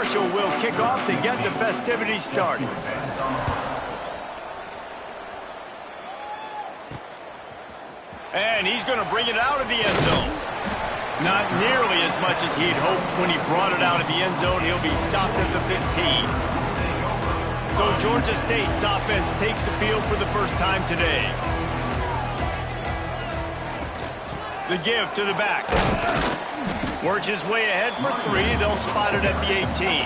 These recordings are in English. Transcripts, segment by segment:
Marshall will kick off to get the festivities started. And he's going to bring it out of the end zone. Not nearly as much as he'd hoped when he brought it out of the end zone. He'll be stopped at the 15. So Georgia State's offense takes the field for the first time today. The give to the back. Works his way ahead for 3. They'll spot it at the 18.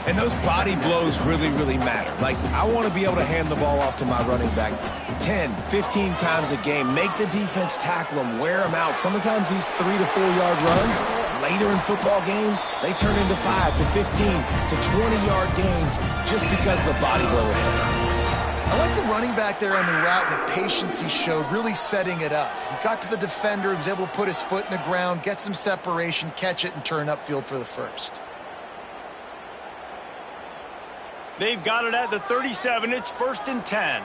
And those body blows really, really matter. Like, I want to be able to hand the ball off to my running back 10, 15 times a game. Make the defense tackle them, wear them out. Sometimes these 3 to 4 yard runs, later in football games, they turn into 5 to 15 to 20-yard gains just because of the body blow ahead. I like the running back there on the route and the patience he showed, really setting it up. He got to the defender, he was able to put his foot in the ground, get some separation, catch it, and turn upfield for the first. They've got it at the 37. It's 1st and 10.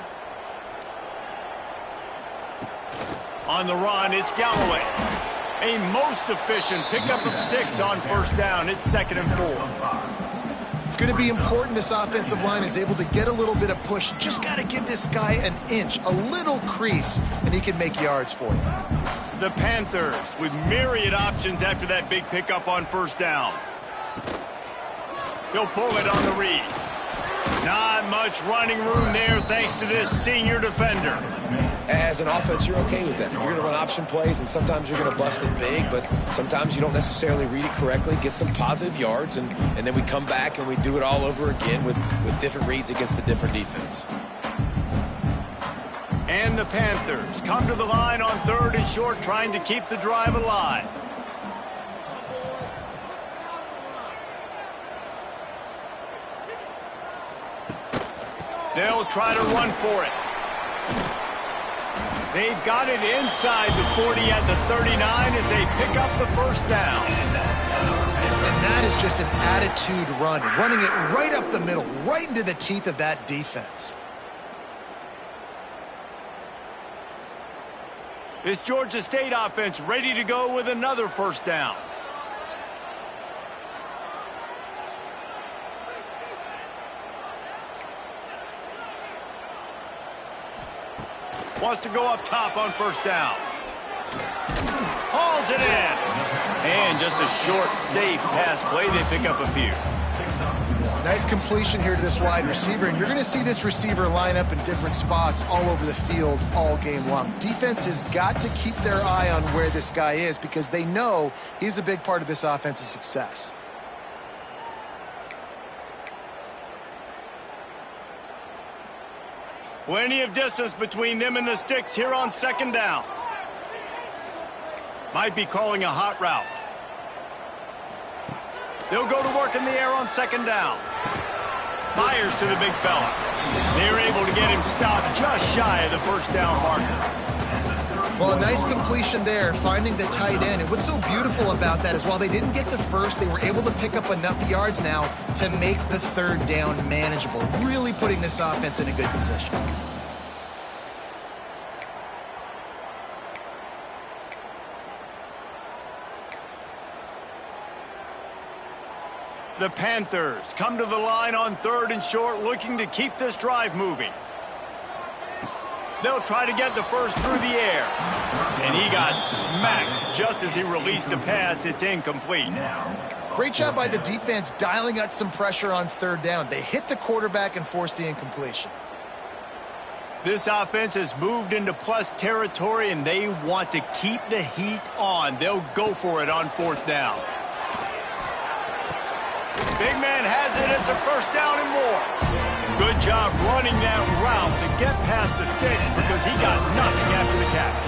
On the run, it's Galloway. A most efficient pickup of 6 on 1st down. It's 2nd and 4. It's going to be important this offensive line is able to get a little bit of push. Just got to give this guy an inch, a little crease, and he can make yards for you. The Panthers with myriad options after that big pickup on 1st down. He'll pull it on the read. Not much running room there thanks to this senior defender. As an offense, you're okay with that. You're going to run option plays, and sometimes you're going to bust it big, but sometimes you don't necessarily read it correctly, get some positive yards, and then we come back and we do it all over again with different reads against the different defense. And the Panthers come to the line on 3rd and short, trying to keep the drive alive. They'll try to run for it. They've got it inside the 40 at the 39 as they pick up the 1st down. And that is just an attitude run, running it right up the middle, right into the teeth of that defense. This Georgia State offense ready to go with another 1st down. Wants to go up top on 1st down. Hauls it in. And just a short, safe pass play. They pick up a few. Nice completion here to this wide receiver, and you're going to see this receiver line up in different spots all over the field all game long. Defense has got to keep their eye on where this guy is because they know he's a big part of this offense's success. Plenty of distance between them and the sticks here on 2nd down. Might be calling a hot route. They'll go to work in the air on 2nd down. Fires to the big fella. They're able to get him stopped just shy of the 1st down marker. Well, a nice completion there, finding the tight end. And what's so beautiful about that is while they didn't get the first, they were able to pick up enough yards now to make the 3rd down manageable, really putting this offense in a good position. The Panthers come to the line on 3rd and short, looking to keep this drive moving. They'll try to get the first through the air. And he got smacked just as he released a pass. It's incomplete. Great job by the defense dialing out some pressure on 3rd down. They hit the quarterback and forced the incompletion. This offense has moved into plus territory, and they want to keep the heat on. They'll go for it on 4th down. Big man has it. It's a 1st down and more. Good job running that route to get past the sticks because he got nothing after the catch.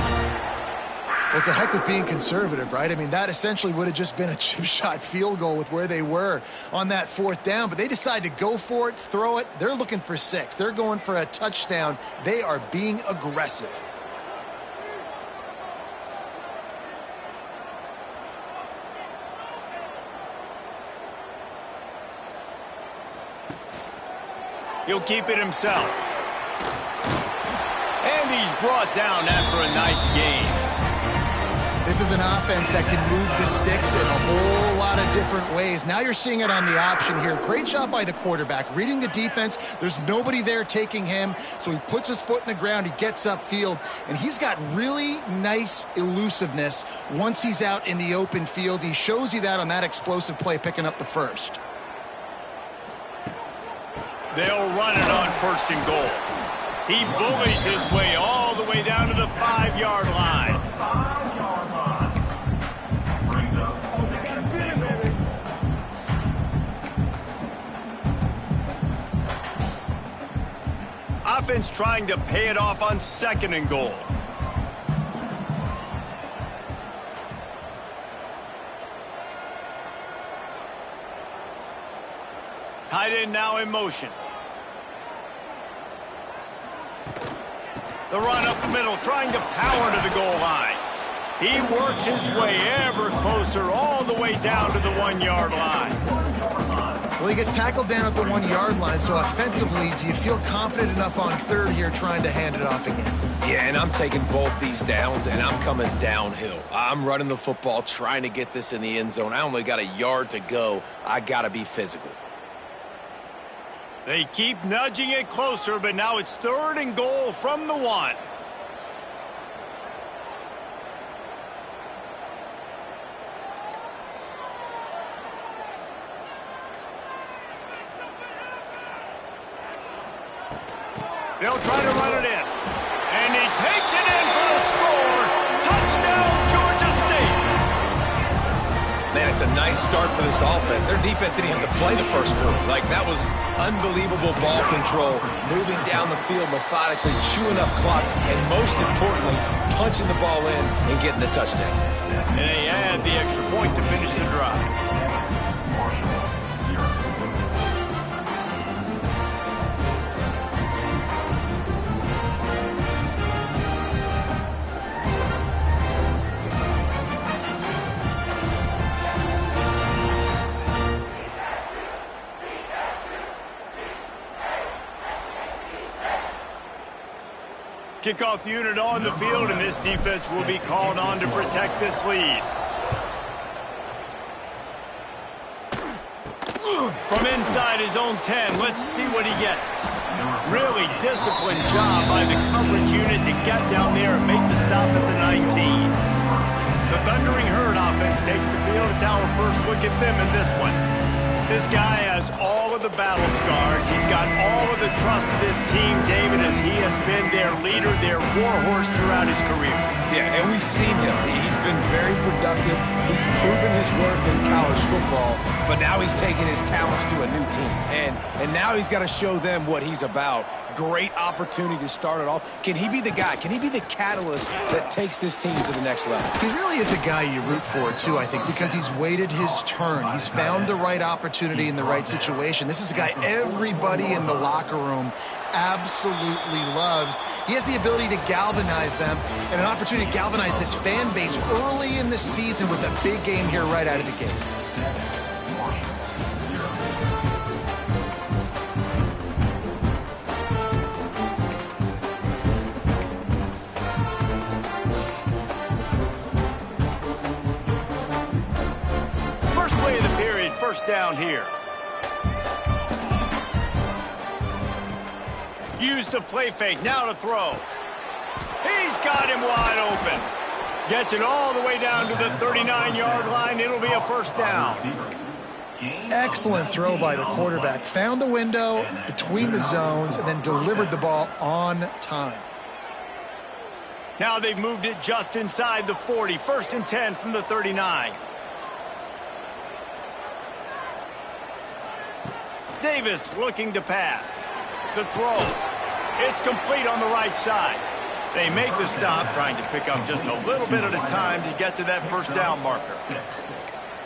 Well, it's a heck with being conservative, right? I mean, that essentially would have just been a chip shot field goal with where they were on that 4th down, but they decide to go for it, throw it. They're looking for 6. They're going for a touchdown. They are being aggressive. He'll keep it himself. And he's brought down after a nice game. This is an offense that can move the sticks in a whole lot of different ways. Now you're seeing it on the option here. Great job by the quarterback. Reading the defense, there's nobody there taking him, so he puts his foot in the ground, he gets upfield, and he's got really nice elusiveness once he's out in the open field. He shows you that on that explosive play, picking up the first. They'll run it on 1st and goal. He bullies his way all the way down to the 5-yard line. Offense trying to pay it off on 2nd and goal. Tight end now in motion. The run up the middle, trying to power to the goal line. He works his way ever closer all the way down to the 1-yard line. Well, he gets tackled down at the 1-yard line, so offensively, do you feel confident enough on 3rd here trying to hand it off again? Yeah, and I'm taking both these downs, and I'm coming downhill. I'm running the football, trying to get this in the end zone. I only got a yard to go. I got to be physical. They keep nudging it closer, but now it's 3rd and goal from the 1. They'll try to run it in. And he takes it in for the score. Touchdown, Georgia State. Man, it's a nice start for this offense. Their defense didn't have to play the first quarter. Like, that was unbelievable ball control, moving down the field methodically, chewing up clock, and most importantly, punching the ball in and getting the touchdown. And they add the extra point to finish the drive. Kickoff unit on the field, and this defense will be called on to protect this lead. From inside his own 10, let's see what he gets. Really disciplined job by the coverage unit to get down there and make the stop at the 19. The Thundering Herd offense takes the field. It's our first look at them in this one. This guy has all of the battle scars. He's got all of the trust of this team, David, as he has been their leader, their warhorse throughout his career. Yeah, and we've seen him. He's been very productive. He's proven his worth in college football, but now he's taking his talents to a new team. And now he's got to show them what he's about. Great opportunity to start it off. Can he be the guy? Can he be the catalyst that takes this team to the next level? He really is a guy you root for, too, I think, because he's waited his turn. He's found the right opportunity in the right situation. This is a guy everybody in the locker room absolutely loves. He has the ability to galvanize them and an opportunity to galvanize this fan base early in the season with a big game here right out of the gate. First play of the period, first down here. Use the play fake, now to throw. He's got him wide open. Gets it all the way down to the 39-yard line. It'll be a first down. Excellent throw by the quarterback. Found the window between the zones and then delivered the ball on time. Now they've moved it just inside the 40. 1st and 10 from the 39. Davis looking to pass. The throw. It's complete on the right side. They make the stop, trying to pick up just a little bit at a time to get to that first down marker.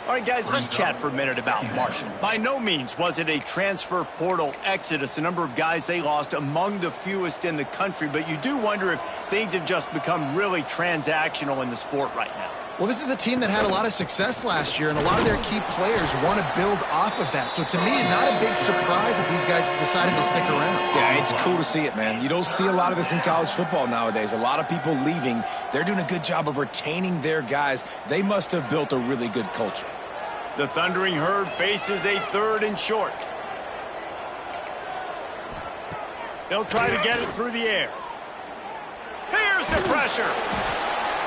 All right, guys, let's chat for a minute about Marsh. By no means was it a transfer portal exodus. The number of guys they lost among the fewest in the country, but you do wonder if things have just become really transactional in the sport right now. Well, this is a team that had a lot of success last year, and a lot of their key players want to build off of that. So to me, not a big surprise that these guys decided to stick around. Yeah, it's cool to see it, man. You don't see a lot of this in college football nowadays. A lot of people leaving. They're doing a good job of retaining their guys. They must have built a really good culture. The Thundering Herd faces a 3rd and short. They'll try to get it through the air. Here's the pressure.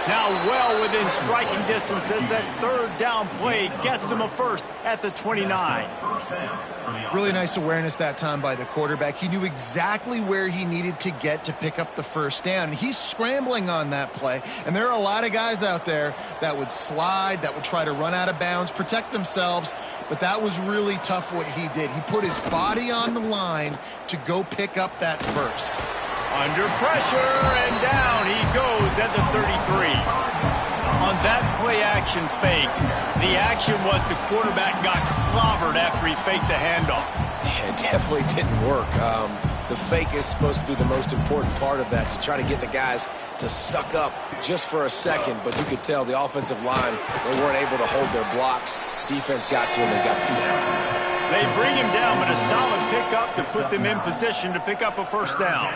Now well within striking distance as that 3rd down play gets them a first at the 29. Really nice awareness that time by the quarterback. He knew exactly where he needed to get to pick up the first down. He's scrambling on that play, and there are a lot of guys out there that would slide, that would try to run out of bounds, protect themselves, but that was really tough what he did. He put his body on the line to go pick up that first. Under pressure, and down he goes at the 33. On that play-action fake, the action was the quarterback got clobbered after he faked the handoff. Yeah, it definitely didn't work. The fake is supposed to be the most important part of that, to try to get the guys to suck up just for a second, but you could tell the offensive line, they weren't able to hold their blocks. Defense got to him and got the sack. They bring him down, but a solid pickup to put them in position to pick up a first down.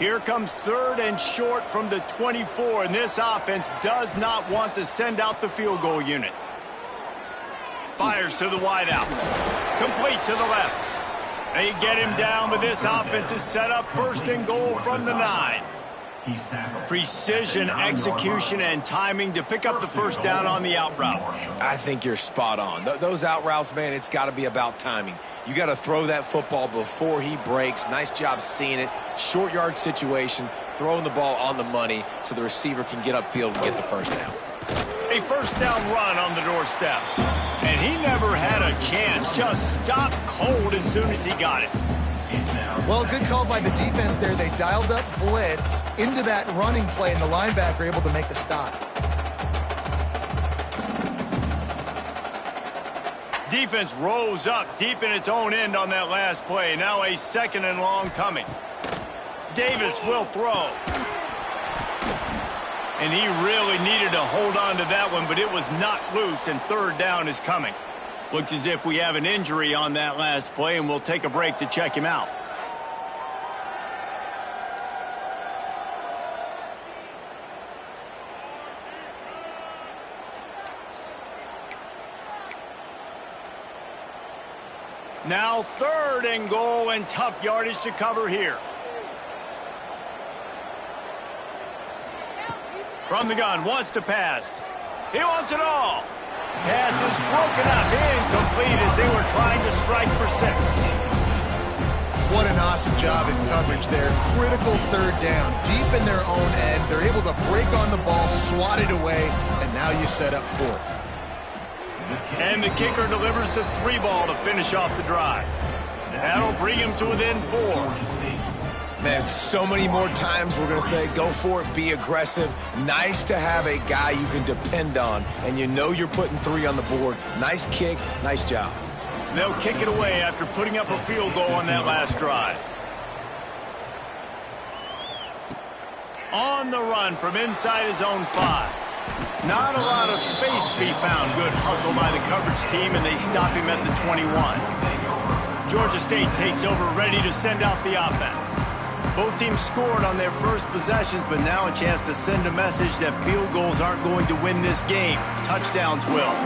Here comes 3rd and short from the 24, and this offense does not want to send out the field goal unit. Fires to the wideout. Complete to the left. They get him down, but this offense is set up 1st and goal from the 9. Precision, execution, and timing to pick up the first down on the out route. I think you're spot on. Those out routes, man, it's got to be about timing. You got to throw that football before he breaks. Nice job seeing it. Short yard situation, throwing the ball on the money so the receiver can get upfield and get the first down. A first down run on the doorstep. And he never had a chance. Just stopped cold as soon as he got it. Well, good call by the defense there. They dialed up blitz into that running play, and the linebacker able to make the stop. Defense rose up deep in its own end on that last play. Now a 2nd and long coming. Davis will throw. And he really needed to hold on to that one, but it was not loose, and 3rd down is coming. Looks as if we have an injury on that last play, and we'll take a break to check him out. Now 3rd and goal, and tough yardage to cover here. From the gun, wants to pass. He wants it all. Pass is broken up, incomplete as they were trying to strike for 6. What an awesome job in coverage there. Critical 3rd down, deep in their own end. They're able to break on the ball, swat it away, and now you set up 4th. And the kicker delivers the 3 ball to finish off the drive. That'll bring him to within 4. Man, so many more times we're going to say, go for it, be aggressive. Nice to have a guy you can depend on, and you know you're putting 3 on the board. Nice kick, nice job. They'll kick it away after putting up a field goal on that last drive. On the run from inside his own 5. Not a lot of space to be found. Good hustle by the coverage team, and they stop him at the 21. Georgia State takes over, ready to send out the offense. Both teams scored on their first possessions, but now a chance to send a message that field goals aren't going to win this game. Touchdowns will.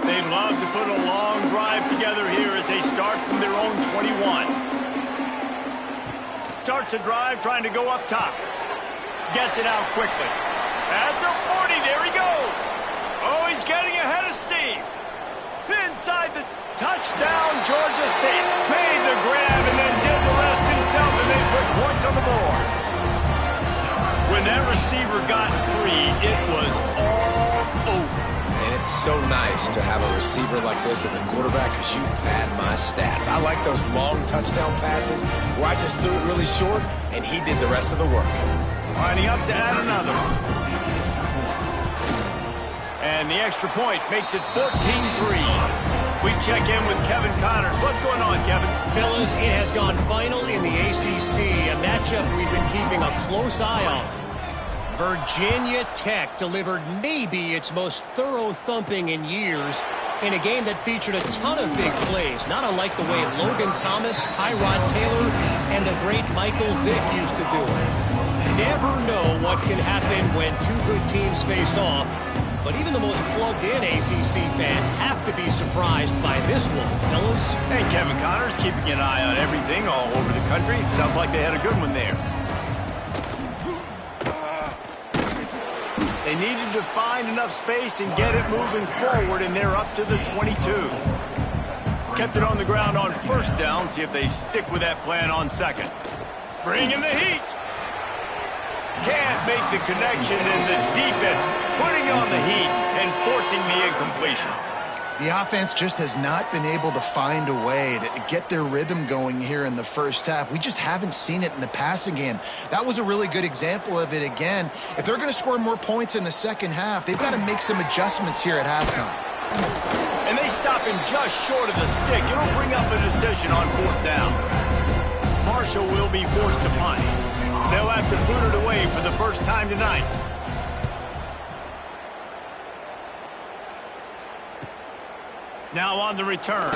They'd love to put a long drive together here as they start from their own 21. Starts a drive trying to go up top. Gets it out quickly. At the 40, there he goes. Oh, he's getting ahead of steam. Inside the touchdown, Georgia State made the grab and then did the rest himself, and they put points on the board. When that receiver got 3, it was all over. And it's so nice to have a receiver like this as a quarterback because you pad my stats. I like those long touchdown passes where I just threw it really short, and he did the rest of the work. Lining up to add another. And the extra point makes it 14-3. We check in with Kevin Connors. What's going on, Kevin? Fellas, it has gone final in the ACC, a matchup we've been keeping a close eye on. Virginia Tech delivered maybe its most thorough thumping in years in a game that featured a ton of big plays, not unlike the way Logan Thomas, Tyrod Taylor, and the great Michael Vick used to do it. Never know what can happen when two good teams face off, but even the most plugged-in ACC fans have to be surprised by this one, fellas. And Kevin Connors keeping an eye on everything all over the country. Sounds like they had a good one there. They needed to find enough space and get it moving forward, and they're up to the 22. Kept it on the ground on first down. See if they stick with that plan on second. Bring in the heat. Can't make the connection, and the defense putting on the heat and forcing the incompletion. The offense just has not been able to find a way to get their rhythm going here in the first half. We just haven't seen it in the passing game. That was a really good example of it again. If they're going to score more points in the second half, they've got to make some adjustments here at halftime. And they stop him just short of the stick. It'll bring up a decision on fourth down. Marshall will be forced to punt. They'll have to boot it away for the first time tonight. Now on the return.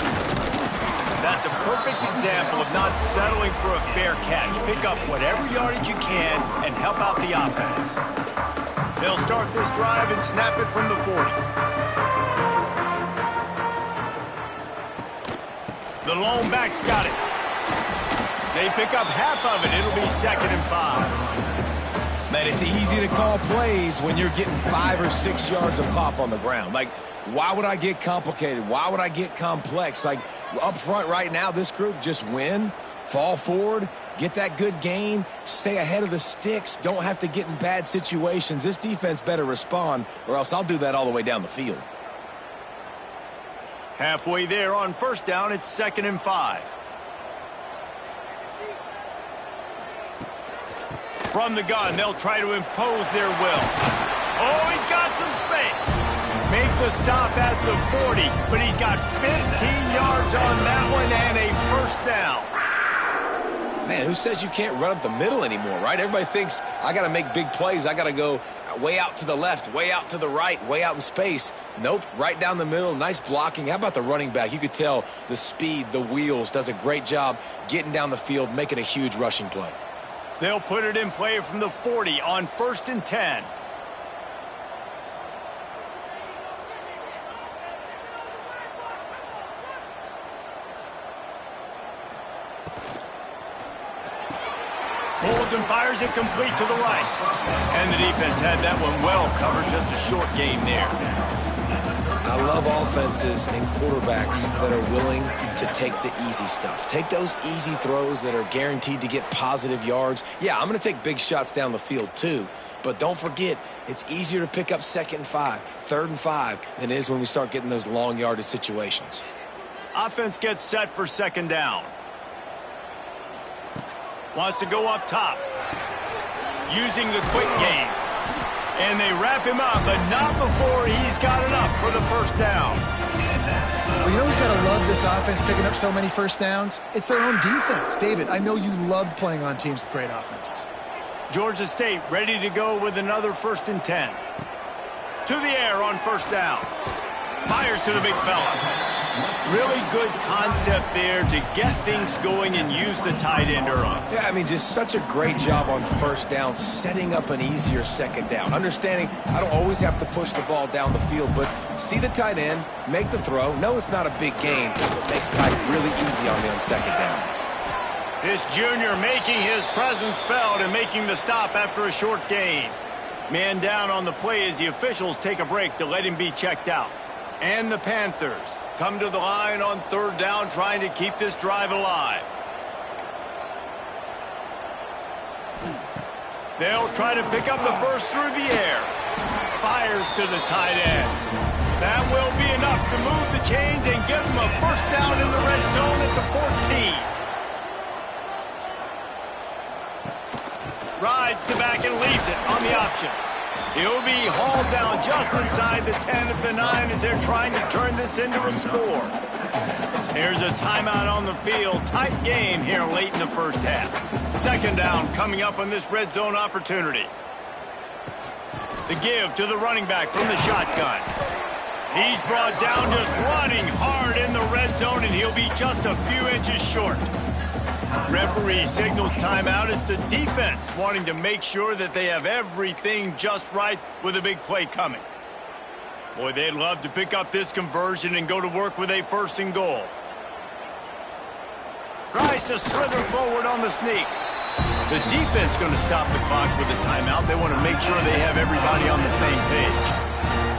That's a perfect example of not settling for a fair catch. Pick up whatever yardage you can and help out the offense. They'll start this drive and snap it from the 40. The lone back's got it. They pick up half of it. It'll be 2nd and 5. Man, it's easy to call plays when you're getting 5 or 6 yards of pop on the ground. Like, why would I get complicated? Why would I get complex? Like, up front right now, this group just win, fall forward, get that good gain, stay ahead of the sticks, don't have to get in bad situations. This defense better respond, or else I'll do that all the way down the field. Halfway there on first down, it's 2nd and 5. From the gun, they'll try to impose their will. Oh, he's got some space. Make the stop at the 40, but he's got 15 yards on that one and a first down. Man, who says you can't run up the middle anymore, right? Everybody thinks I got to make big plays. I got to go way out to the left, way out to the right, way out in space. Nope, right down the middle, nice blocking. How about the running back? You could tell the speed, the wheels, does a great job getting down the field, making a huge rushing play. They'll put it in play from the 40 on 1st and 10. Pulls and fires it complete to the right. And the defense had that one well covered. Just a short game there. I love offenses and quarterbacks that are willing to take the easy stuff. Take those easy throws that are guaranteed to get positive yards. Yeah, I'm going to take big shots down the field too. But don't forget, it's easier to pick up 2nd and 5, 3rd and 5 than it is when we start getting those long yardage situations. Offense gets set for 2nd down. Wants to go up top. Using the quick game. And they wrap him up, but not before he's got enough for the first down. Well, you know who's got to love this offense picking up so many first downs? It's their own defense. David, I know you loved playing on teams with great offenses. Georgia State ready to go with another 1st and 10. To the air on first down. Fires to the big fella. Really good concept there to get things going and use the tight end early. Yeah, I mean, just such a great job on first down, setting up an easier 2nd down. Understanding I don't always have to push the ball down the field, but see the tight end, make the throw. No, it's not a big gain, but makes life really easy on me on 2nd down. This junior making his presence felt and making the stop after a short gain. Man down on the play as the officials take a break to let him be checked out. And the Panthers come to the line on 3rd down, trying to keep this drive alive. They'll try to pick up the first through the air. Fires to the tight end. That will be enough to move the chains and give them a first down in the red zone at the 14. Rides the back and leaves it on the option. He'll be hauled down just inside the 10 of the 9 as they're trying to turn this into a score. There's a timeout on the field. Tight game here late in the first half. 2nd down coming up on this red zone opportunity. The give to the running back from the shotgun. He's brought down just running hard in the red zone, and he'll be just a few inches short. Referee signals timeout. It's the defense wanting to make sure that they have everything just right with a big play coming. Boy, they'd love to pick up this conversion and go to work with a 1st and goal. Tries to slither forward on the sneak. The defense going to stop the clock with a timeout. They want to make sure they have everybody on the same page.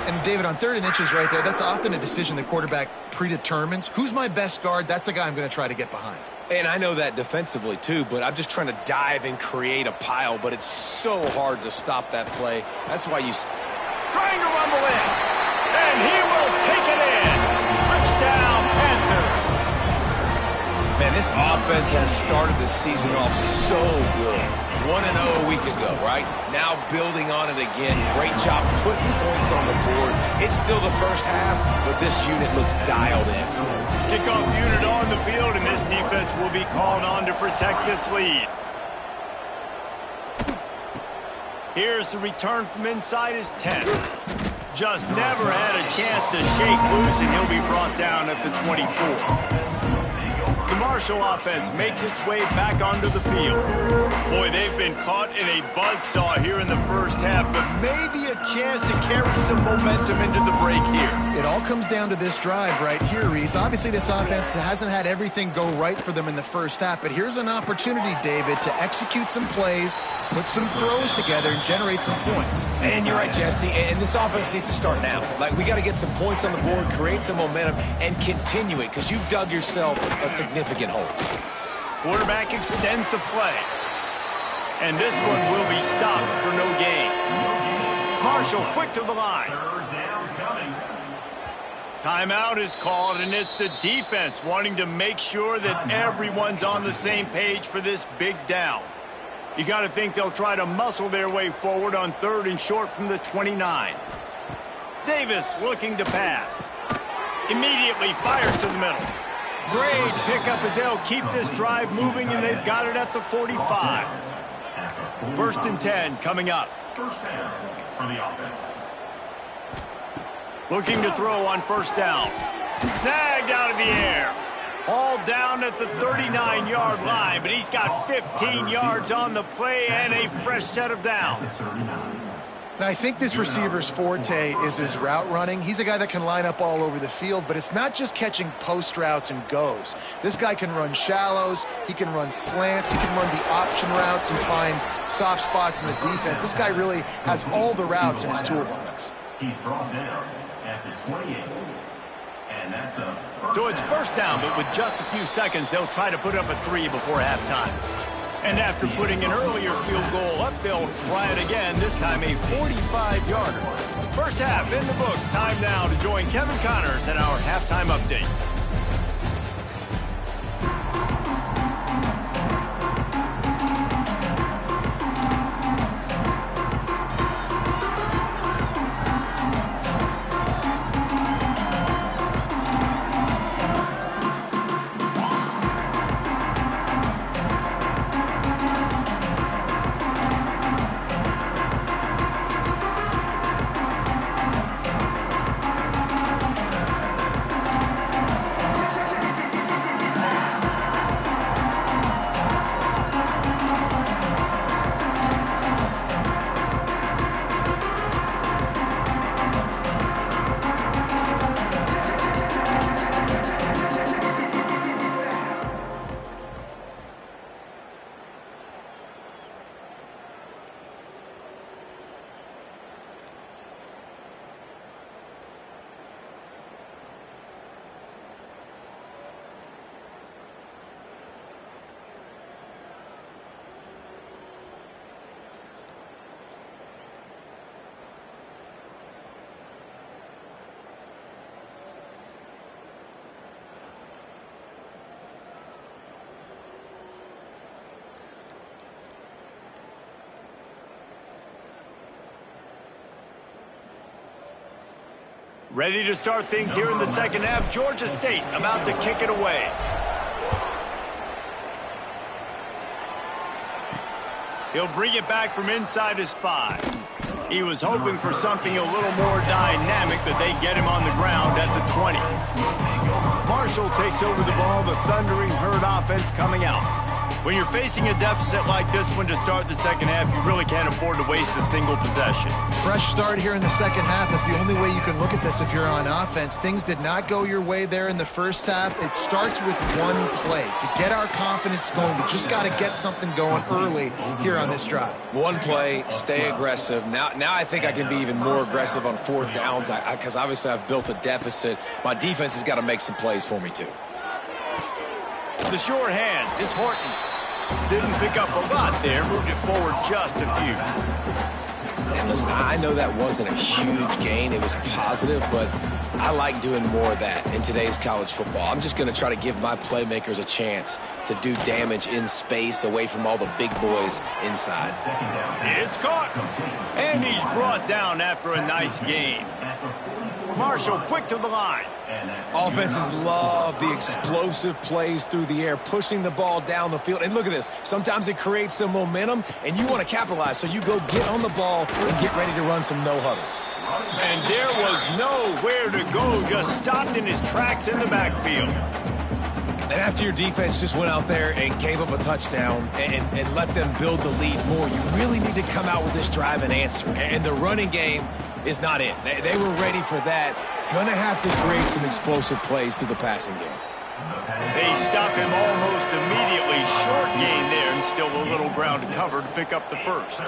And David, on 3rd and inches right there, that's often a decision the quarterback predetermines. Who's my best guard? That's the guy I'm going to try to get behind. And I know that defensively, too, but I'm just trying to dive and create a pile, but it's so hard to stop that play. That's why you... Trying to rumble in, and he will take it in. Touchdown, Panthers. Man, this offense has started the season off so good. 1-0 a week ago, right? Now building on it again. Great job putting points on the board. It's still the first half, but this unit looks dialed in. Kickoff unit on the field, and this defense will be called on to protect this lead. Here's the return from inside his 10. Just never had a chance to shake loose, and he'll be brought down at the 24. The Marshall offense makes its way back onto the field. Boy, they've been caught in a buzzsaw here in the first half, but maybe a chance to carry some momentum into the break here. It all comes down to this drive right here, Reese. Obviously, this offense hasn't had everything go right for them in the first half, but here's an opportunity, David, to execute some plays, put some throws together, and generate some points. And you're right, Jesse, and this offense needs to start now. Like, we got to get some points on the board, create some momentum, and continue it, because you've dug yourself a significant hole. Quarterback extends the play. And this one will be stopped for no gain. Marshall quick to the line. Timeout is called, and it's the defense wanting to make sure that everyone's on the same page for this big down. You got to think they'll try to muscle their way forward on 3rd and short from the 29. Davis looking to pass. Immediately fires to the middle. Great pickup as they'll keep this drive moving, and they've got it at the 45. 1st and 10 coming up. First down for the offense. Looking to throw on 1st down. Snagged out of the air. All down at the 39-yard line, but he's got 15 yards on the play and a fresh set of downs. Now, I think this receiver's forte is his route running. He's a guy that can line up all over the field, but it's not just catching post routes and goes. This guy can run shallows, he can run slants, he can run the option routes and find soft spots in the defense. This guy really has all the routes in his toolbox. He's brought down at the 28. And that's a... So it's 1st down, but with just a few seconds, they'll try to put up a 3 before halftime. And after putting an earlier field goal up, they'll try it again, this time a 45-yarder. First half in the books. Time now to join Kevin Connors in our halftime update. Ready to start things here in the second half. Georgia State about to kick it away. He'll bring it back from inside his 5. He was hoping for something a little more dynamic, but they get him on the ground at the 20. Marshall takes over the ball, the Thundering Herd offense coming out. When you're facing a deficit like this one to start the second half, you really can't afford to waste a single possession. Fresh start here in the second half. That's the only way you can look at this if you're on offense. Things did not go your way there in the first half. It starts with one play. To get our confidence going, we just got to get something going early here on this drive. One play, stay aggressive. Now I think I can be even more aggressive on fourth downs because obviously I've built a deficit. My defense has got to make some plays for me too. The short hands, it's Horton. Didn't pick up a lot there, moved it forward just a few. And listen, I know that wasn't a huge gain. It was positive, but I like doing more of that in today's college football. I'm just going to try to give my playmakers a chance to do damage in space away from all the big boys inside. It's caught. And he's brought down after a nice gain. Marshall quick to the line. Offenses love the explosive plays through the air, pushing the ball down the field. And look at this. Sometimes it creates some momentum, and you want to capitalize. So you go get on the ball and get ready to run some no huddle. And there was nowhere to go, just stopped in his tracks in the backfield. And after your defense just went out there and gave up a touchdown and let them build the lead more, you really need to come out with this drive and answer. And the running game is not in. They were ready for that. Gonna have to create some explosive plays through the passing game. They stop him almost immediately. Short gain there and still a little ground to cover to pick up the first.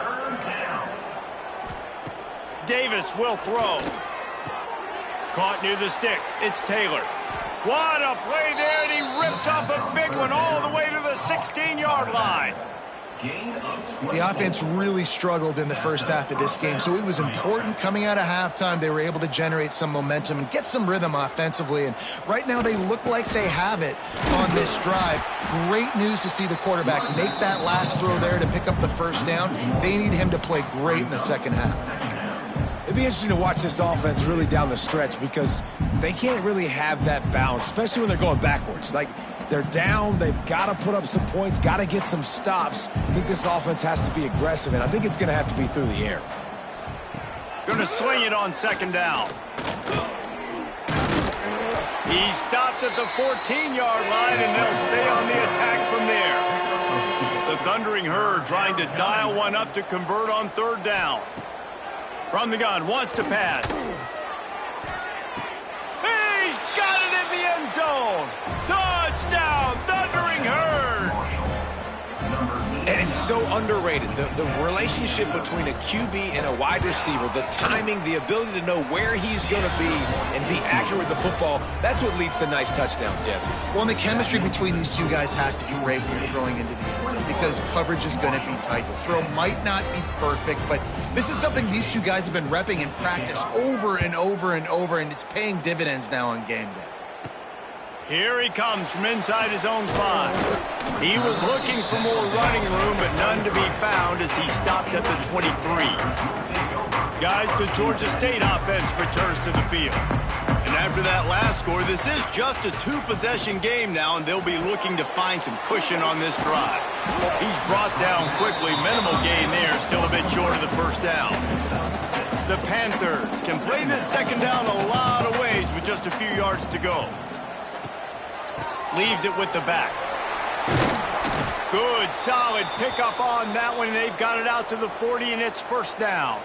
Davis will throw. Caught near the sticks. It's Taylor. What a play there, and he rips off a big one all the way to the 16-yard line. The offense really struggled in the first half of this game, so it was important coming out of halftime. They were able to generate some momentum and get some rhythm offensively, and right now they look like they have it on this drive. Great news to see the quarterback make that last throw there to pick up the first down. They need him to play great in the second half. It'd be interesting to watch this offense really down the stretch because they can't really have that balance, especially when they're going backwards. Like, they're down, they've got to put up some points, got to get some stops. I think this offense has to be aggressive, and I think it's going to have to be through the air. Going to swing it on second down. He stopped at the 14-yard line, and they'll stay on the attack from there. The Thundering Herd trying to dial one up to convert on third down. From the gun, wants to pass. He's got it in the end zone. Touchdown, Thundering Herd. And it's so underrated. The relationship between a QB and a wide receiver, the timing, the ability to know where he's going to be and be accurate with the football, that's what leads to nice touchdowns, Jesse. Well, and the chemistry between these two guys has to be great when you're throwing into the end zone because coverage is going to be tight. The throw might not be perfect, but this is something these two guys have been repping in practice over and over and over, and it's paying dividends now on game day. Here he comes from inside his own 5. He was looking for more running room, but none to be found as he stopped at the 23. Guys, the Georgia State offense returns to the field. And after that last score, this is just a 2-possession game now, and they'll be looking to find some cushion on this drive. He's brought down quickly. Minimal gain there, still a bit short of the first down. The Panthers can play this second down a lot of ways with just a few yards to go. Leaves it with the back. Good, solid pickup on that one, and they've got it out to the 40, and it's first down.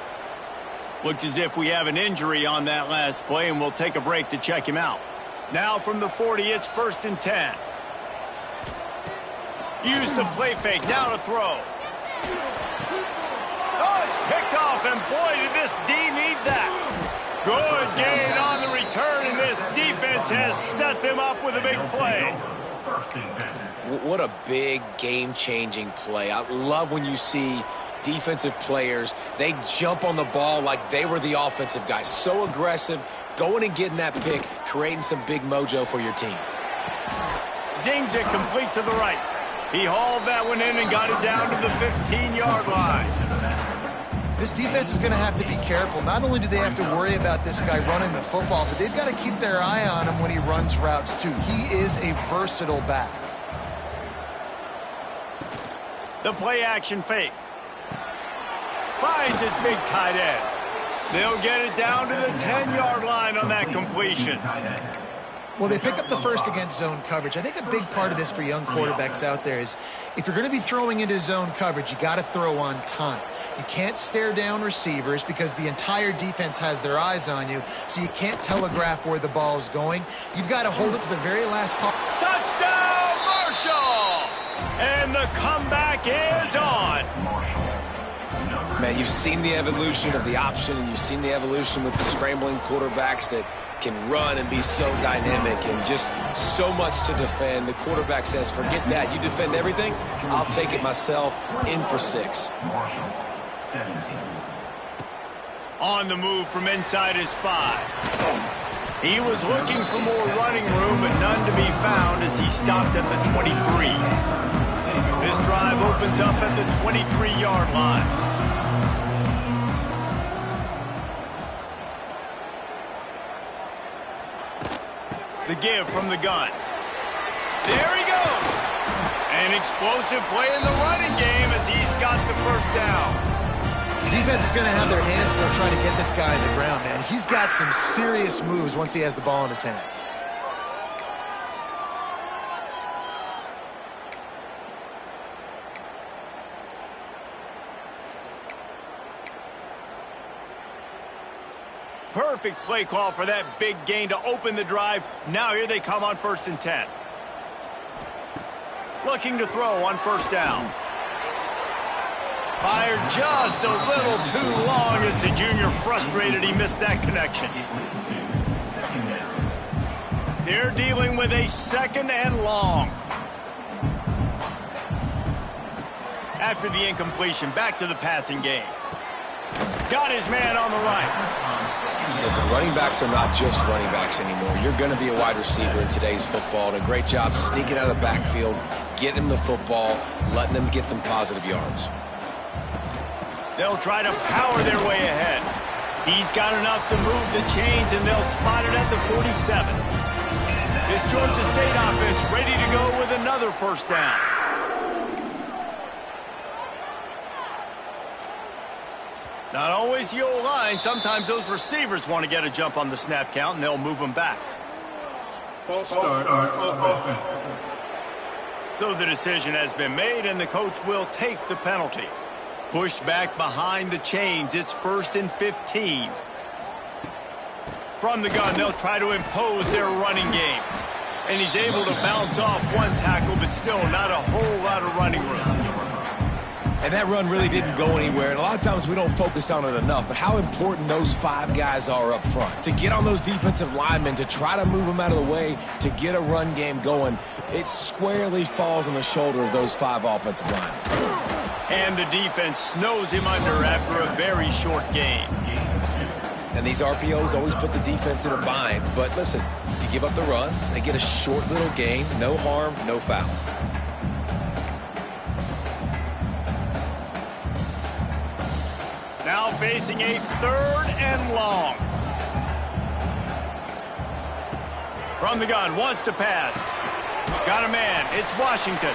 Looks as if we have an injury on that last play, and we'll take a break to check him out. Now from the 40, it's 1st and 10. Use the play fake, now to throw. Oh, it's picked off, and boy, did this D need that. Good gain on the return, and this defense has set them up with a big play. What a big game-changing play. I love when you see defensive players, they jump on the ball like they were the offensive guys. So aggressive, going and getting that pick, creating some big mojo for your team. Zings it complete to the right. He hauled that one in and got it down to the 15-yard line. This defense is going to have to be careful. Not only do they have to worry about this guy running the football, but they've got to keep their eye on him when he runs routes too. He is a versatile back. The play action fake. finds his big tight end. They'll get it down to the 10-yard line on that completion. Well, they pick up the first against zone coverage. I think a big part of this for young quarterbacks out there is if you're going to be throwing into zone coverage, you got to throw on time. You can't stare down receivers because the entire defense has their eyes on you, so you can't telegraph where the ball's going. You've got to hold it to the very last pop. Touchdown, Marshall! And the comeback is on. Man, you've seen the evolution of the option, and you've seen the evolution with the scrambling quarterbacks that can run and be so dynamic and just so much to defend. The quarterback says, forget that. You defend everything, I'll take it myself. In for 6. On the move from inside his 5. He was looking for more running room, but none to be found as he stopped at the 23. This drive opens up at the 23-yard line. The give from the gun. There he goes. An explosive play in the running game as he's got the first down. The defense is going to have their hands full trying to get this guy on the ground, man. He's got some serious moves once he has the ball in his hands. Perfect play call for that big gain to open the drive. Now here they come on 1st and 10. Looking to throw on 1st down. Fired just a little too long as the junior frustrated he missed that connection. They're dealing with a 2nd and long. After the incompletion, back to the passing game. Got his man on the right. Listen, running backs are not just running backs anymore. You're going to be a wide receiver in today's football, and a great job sneaking out of the backfield, getting them the football, letting them get some positive yards. They'll try to power their way ahead. He's got enough to move the chains, and they'll spot it at the 47. This Georgia State offense ready to go with another 1st down. Not always the old line. Sometimes those receivers want to get a jump on the snap count, and they'll move them back. False start on offense. So the decision has been made, and the coach will take the penalty. Pushed back behind the chains. It's 1st and 15. From the gun, they'll try to impose their running game. And he's able to bounce off one tackle, but still not a whole lot of running room. And that run really didn't go anywhere. And a lot of times we don't focus on it enough, but how important those 5 guys are up front. To get on those defensive linemen, to try to move them out of the way, to get a run game going, it squarely falls on the shoulder of those 5 offensive linemen. And the defense snows him under after a very short gain. And these RPOs always put the defense in a bind. But listen, you give up the run, they get a short little gain, no harm, no foul. Now facing a 3rd and long. From the gun, wants to pass. Got a man, it's Washington.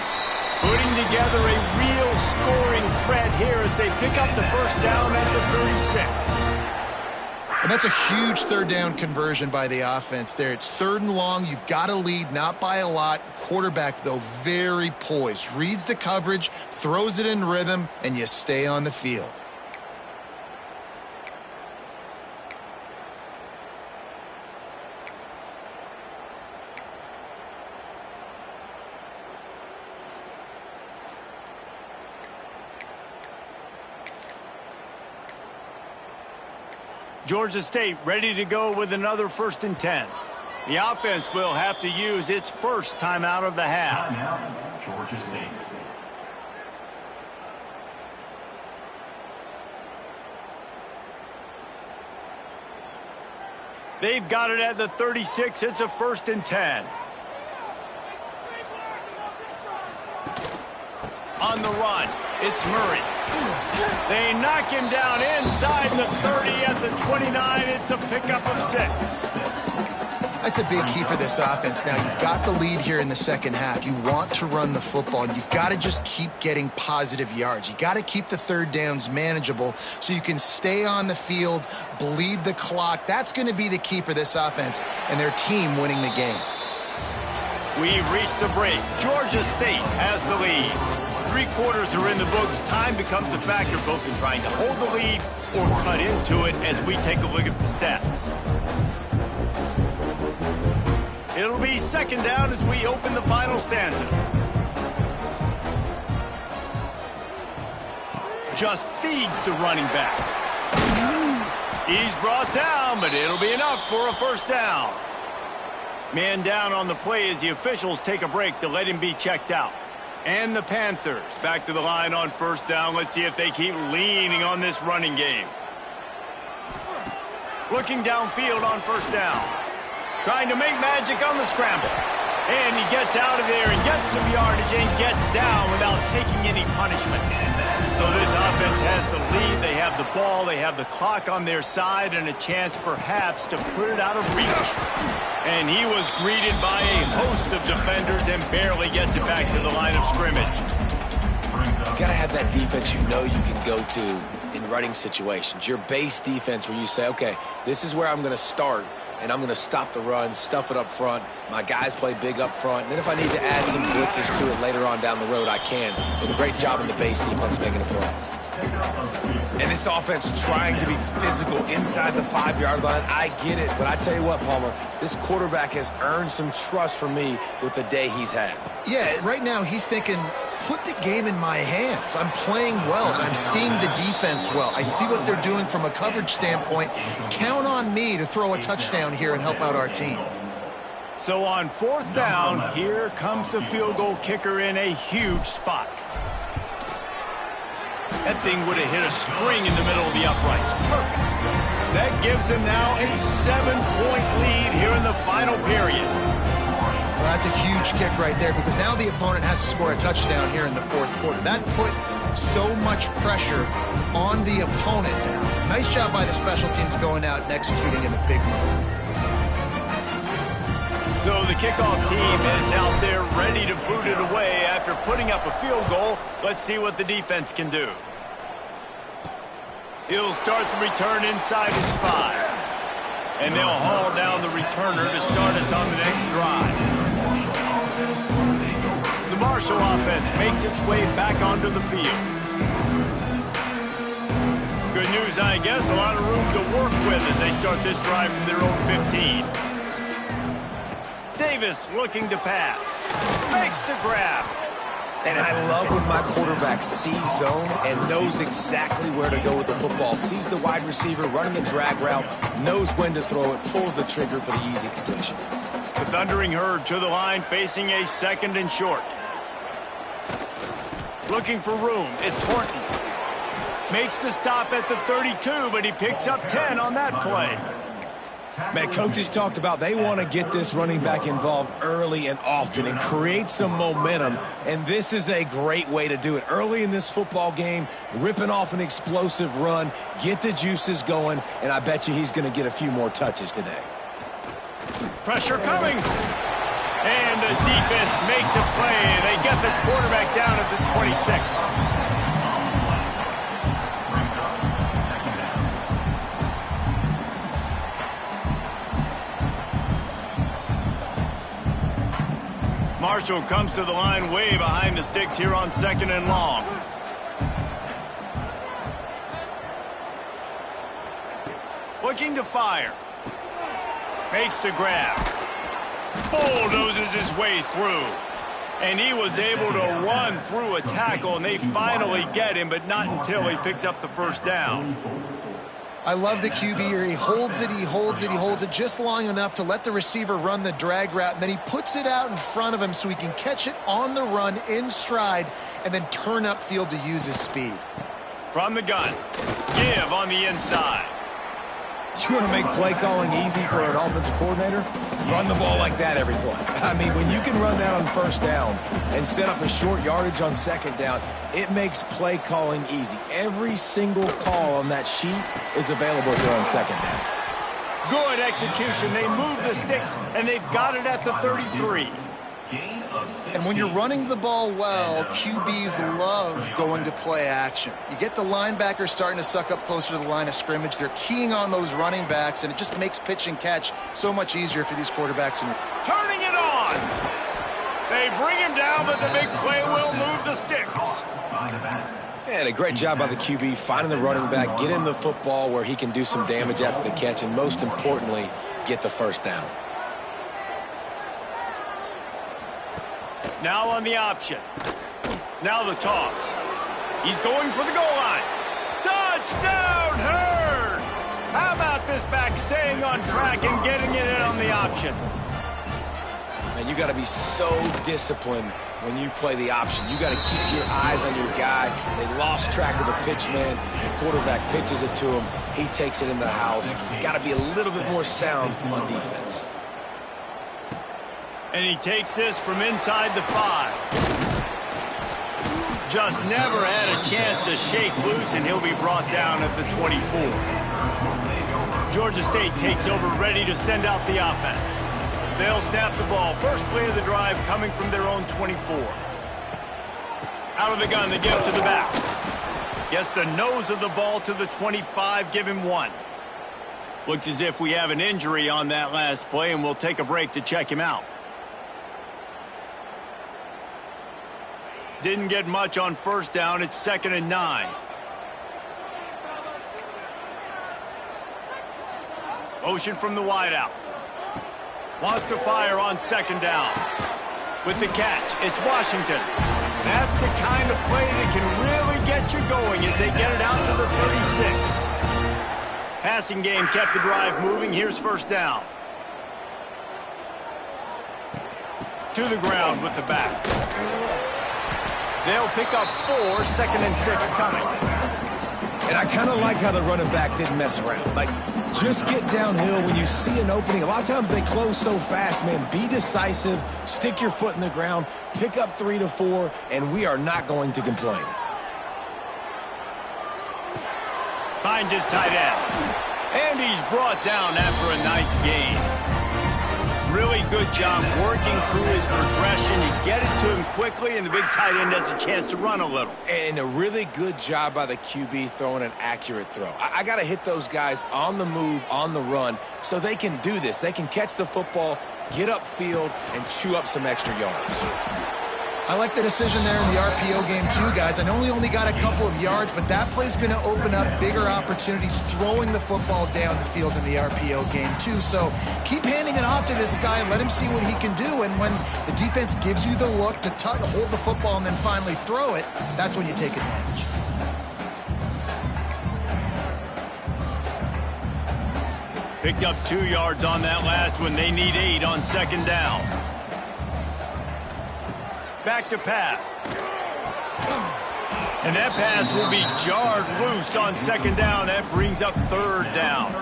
Putting together a real scoring threat here as they pick up the 1st down at the 36. And that's a huge 3rd down conversion by the offense there. It's 3rd and long. You've got to lead, not by a lot. Quarterback, though, very poised. Reads the coverage, throws it in rhythm, and you stay on the field. Georgia State ready to go with another 1st and 10. The offense will have to use its first timeout of the half. Timeout, Georgia State. They've got it at the 36. It's a 1st and 10. On the run, it's Murray. They knock him down inside the 30 at the 29. It's a pickup of 6. That's a big key for this offense. Now, you've got the lead here in the second half. You want to run the football, and you've got to just keep getting positive yards. You got to keep the third downs manageable so you can stay on the field, bleed the clock. That's going to be the key for this offense and their team winning the game. We've reached the break. Georgia State has the lead. 3 quarters are in the books. Time becomes a factor both in trying to hold the lead or cut into it as we take a look at the stats. It'll be second down as we open the final stanza. Just feeds the running back. He's brought down, but it'll be enough for a first down. Man down on the play as the officials take a break to let him be checked out. And the Panthers back to the line on first down. Let's see if they keep leaning on this running game. Looking downfield on first down. Trying to make magic on the scramble. And he gets out of there and gets some yardage and gets down without taking any punishment. So this offense has the lead. They have the ball. They have the clock on their side and a chance perhaps to put it out of reach. And he was greeted by a host of defenders and barely gets it back to the line of scrimmage. You got to have that defense you know you can go to in running situations. Your base defense where you say, okay, this is where I'm going to start, and I'm going to stop the run, stuff it up front. My guys play big up front. And then if I need to add some blitzes to it later on down the road, I can. Did a great job in the base defense making a play. And this offense trying to be physical inside the 5-yard line. I get it, but I tell you what, Palmer, this quarterback has earned some trust from me with the day he's had. Yeah, right now he's thinking, put the game in my hands. I'm playing well, and I'm seeing the defense well. I see what they're doing from a coverage standpoint. Count on me to throw a touchdown here and help out our team. So on fourth down, here comes the field goal kicker in a huge spot. That thing would have hit a string in the middle of the uprights. Perfect. That gives them now a 7-point lead here in the final period. Well, that's a huge kick right there because now the opponent has to score a touchdown here in the fourth quarter. That put so much pressure on the opponent. Nice job by the special teams going out and executing in a big moment. So the kickoff team is out there ready to boot it away after putting up a field goal. Let's see what the defense can do. He'll start the return inside his 5. And they'll haul down the returner to start us on the next drive. The Marshall offense makes its way back onto the field. Good news, I guess, a lot of room to work with as they start this drive from their own 15. Davis looking to pass. Makes the grab. And I love when my quarterback sees zone and knows exactly where to go with the football. Sees the wide receiver running the drag route, knows when to throw it, pulls the trigger for the easy completion. The Thundering Herd to the line, facing a 2nd and short. Looking for room, it's Horton. Makes the stop at the 32, but he picks up 10 on that play. Man, coaches talked about they want to get this running back involved early and often and create some momentum, and this is a great way to do it. Early in this football game, ripping off an explosive run, get the juices going, and I bet you he's going to get a few more touches today. Pressure coming. And the defense makes a play. They get the quarterback down at the 26. Marshall comes to the line way behind the sticks here on 2nd and long. Looking to fire. Makes the grab. Bulldozes his way through. And he was able to run through a tackle, and they finally get him, but not until he picks up the first down. I love the QB here. He holds it, he holds it, he holds it just long enough to let the receiver run the drag route, and then he puts it out in front of him so he can catch it on the run in stride and then turn upfield to use his speed. From the gun, give on the inside. You want to make play calling easy for an offensive coordinator? Run the ball like that every play. I mean, when you can run that on first down and set up a short yardage on second down, it makes play calling easy. Every single call on that sheet is available here on second down. Good execution. They move the sticks, and they've got it at the 33. And when you're running the ball well, QBs love going to play action. You get the linebackers starting to suck up closer to the line of scrimmage. They're keying on those running backs, and it just makes pitch and catch so much easier for these quarterbacks. Turning it on. They bring him down, but the big play will move the sticks. And a great job by the QB finding the running back, get him the football where he can do some damage after the catch, and most importantly, get the first down. Now on the option. Now the toss. He's going for the goal line. Touchdown, Hurd! How about this back staying on track and getting it in on the option? Man, you got to be so disciplined when you play the option. You got to keep your eyes on your guy. They lost track of the pitch, man. The quarterback pitches it to him. He takes it in the house. Got to be a little bit more sound on defense. And he takes this from inside the 5. Just never had a chance to shake loose, and he'll be brought down at the 24. Georgia State takes over, ready to send out the offense. They'll snap the ball. First play of the drive coming from their own 24. Out of the gun, they give to the back. Gets the nose of the ball to the 25, give him 1. Looks as if we have an injury on that last play, and we'll take a break to check him out. Didn't get much on first down. It's 2nd and 9. Motion from the wideout. Wants to fire on 2nd down. With the catch, it's Washington. That's the kind of play that can really get you going as they get it out to the 36. Passing game kept the drive moving. Here's first down. To the ground with the back. They'll pick up 4, 2nd and 6 coming. And I kind of like how the running back didn't mess around. Like, just get downhill when you see an opening. A lot of times they close so fast, man. Be decisive, stick your foot in the ground, pick up 3 to 4, and we are not going to complain. Finds his tight end. And he's brought down after a nice gain. Really good job working through his progression. You get it to him quickly, and the big tight end has a chance to run a little. And a really good job by the QB throwing an accurate throw. I got to hit those guys on the move, on the run, so they can do this. They can catch the football, get upfield, and chew up some extra yards. I like the decision there in the RPO game too, guys. I know he only got a couple of yards, but that play's going to open up bigger opportunities throwing the football down the field in the RPO game too. So keep handing it off to this guy and let him see what he can do. And when the defense gives you the look to hold the football and then finally throw it, that's when you take advantage. Picked up 2 yards on that last one. They need 8 on 2nd down. Back to pass. And that pass will be jarred loose on 2nd down. That brings up 3rd down.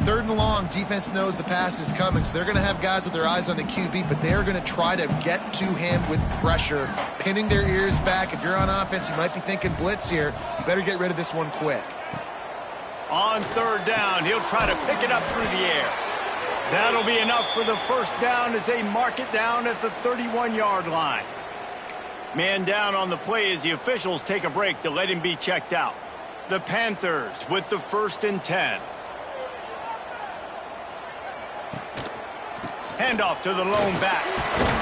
3rd and long. Defense knows the pass is coming, so they're going to have guys with their eyes on the QB, but they're going to try to get to him with pressure, pinning their ears back. If you're on offense, you might be thinking blitz here. You better get rid of this one quick. On 3rd down, he'll try to pick it up through the air. That'll be enough for the first down as they mark it down at the 31-yard line. Man down on the play as the officials take a break to let him be checked out. The Panthers with the 1st and 10. Handoff to the lone back.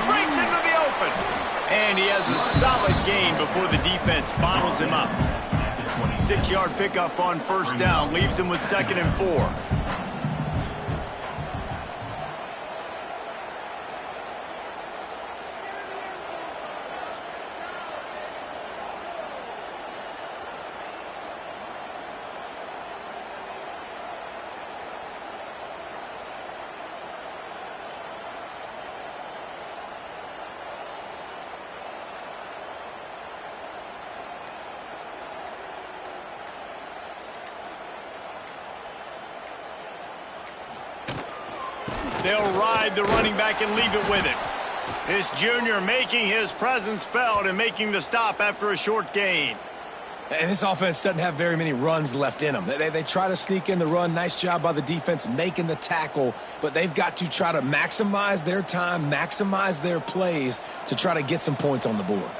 Breaks into the open. And he has a solid gain before the defense bottles him up. 6-yard pickup on 1st down. Leaves him with 2nd and 4. They'll ride the running back and leave it with him. This junior making his presence felt and making the stop after a short gain. And this offense doesn't have very many runs left in them. They try to sneak in the run. Nice job by the defense making the tackle, but they've got to try to maximize their time, maximize their plays to try to get some points on the board.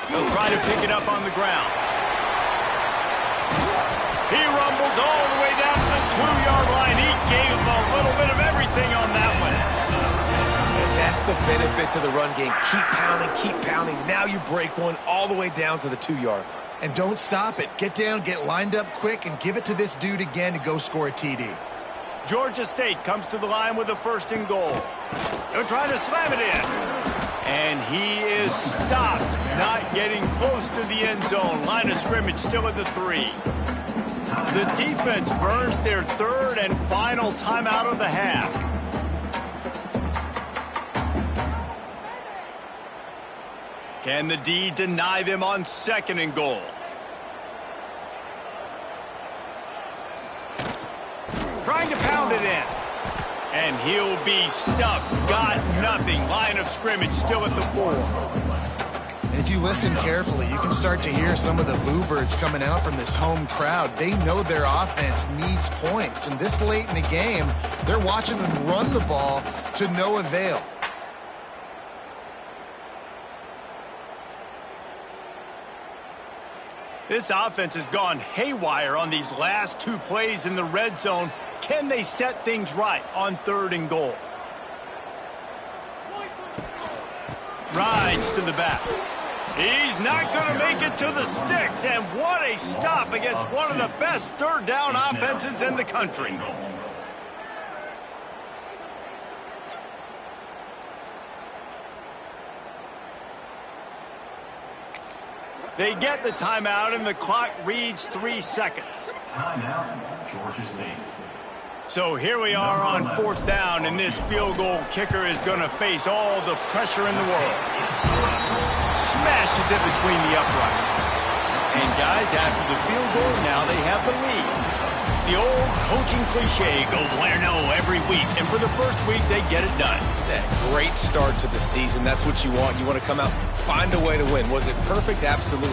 He'll try to pick it up on the ground. He rumbles all the way down to the 2-yard line. He gave him a little bit of everything on that one. And that's the benefit to the run game. Keep pounding, keep pounding. Now you break one all the way down to the 2-yard line. And don't stop it. Get down, get lined up quick, and give it to this dude again to go score a TD. Georgia State comes to the line with a 1st and goal. They're trying to slam it in. And he is stopped, not getting close to the end zone. Line of scrimmage still at the 3. The defense burns their 3rd and final timeout of the half. Can the D deny them on 2nd and goal? Trying to pound it in. And he'll be stuffed. Got nothing. Line of scrimmage still at the 4. And if you listen carefully, you can start to hear some of the boo birds coming out from this home crowd. They know their offense needs points. And this late in the game, they're watching them run the ball to no avail. This offense has gone haywire on these last 2 plays in the red zone. Can they set things right on 3rd and goal? Rides to the back. He's not going to make it to the sticks. And what a stop against one of the best 3rd down offenses in the country. They get the timeout, and the clock reads 3 seconds. Timeout, Georgia State. So here we are on 4th down, and this field goal kicker is going to face all the pressure in the world. Smashes it between the uprights. And guys, after the field goal, now they have the lead. The old coaching cliche, go bueno every week. And for the first week, they get it done. That great start to the season. That's what you want. You want to come out, find a way to win. Was it perfect? Absolutely.